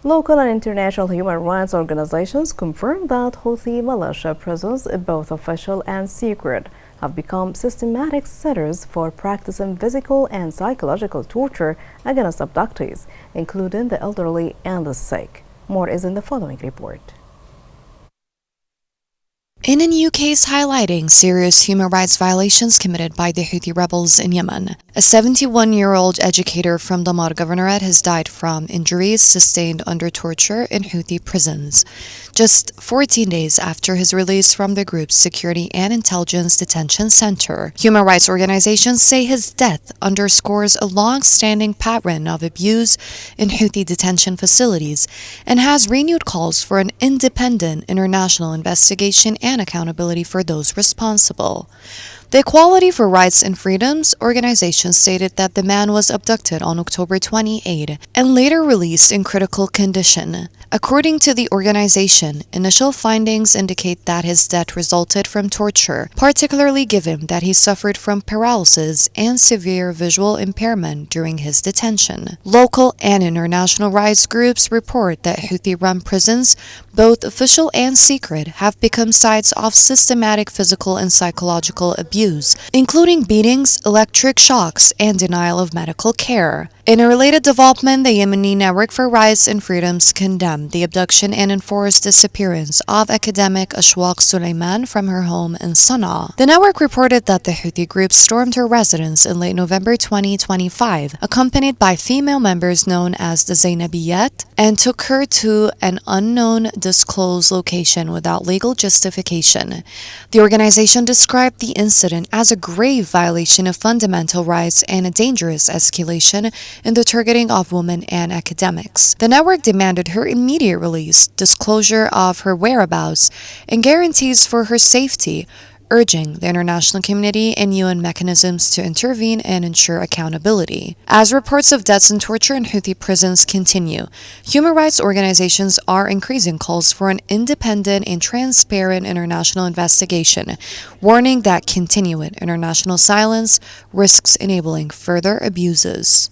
Local and international human rights organizations confirm that Houthi militia prisons, both official and secret, have become systematic centers for practicing physical and psychological torture against abductees, including the elderly and the sick. More is in the following report. In a new case highlighting serious human rights violations committed by the Houthi rebels in Yemen, a 71-year-old educator from Damar Governorate has died from injuries sustained under torture in Houthi prisons, just 14 days after his release from the group's Security and Intelligence Detention Center. Human rights organizations say his death underscores a long-standing pattern of abuse in Houthi detention facilities and has renewed calls for an independent international investigation and accountability for those responsible. The Equality for Rights and Freedoms organization stated that the man was abducted on October 28 and later released in critical condition. According to the organization, initial findings indicate that his death resulted from torture, particularly given that he suffered from paralysis and severe visual impairment during his detention. Local and international rights groups report that Houthi-run prisons, both official and secret, have become sites of systematic physical and psychological abuse, including beatings, electric shocks, and denial of medical care. In a related development, the Yemeni Network for Rights and Freedoms condemned the abduction and enforced disappearance of academic Ashwaq Suleiman from her home in Sana'a. The network reported that the Houthi group stormed her residence in late November 2025, accompanied by female members known as the Zainabiyat, and took her to an unknown disclosed location without legal justification. The organization described the incident as a grave violation of fundamental rights and a dangerous escalation in the targeting of women and academics. The network demanded her immediate release, disclosure of her whereabouts, and guarantees for her safety, urging the international community and UN mechanisms to intervene and ensure accountability. As reports of deaths and torture in Houthi prisons continue, human rights organizations are increasing calls for an independent and transparent international investigation, warning that continued international silence risks enabling further abuses.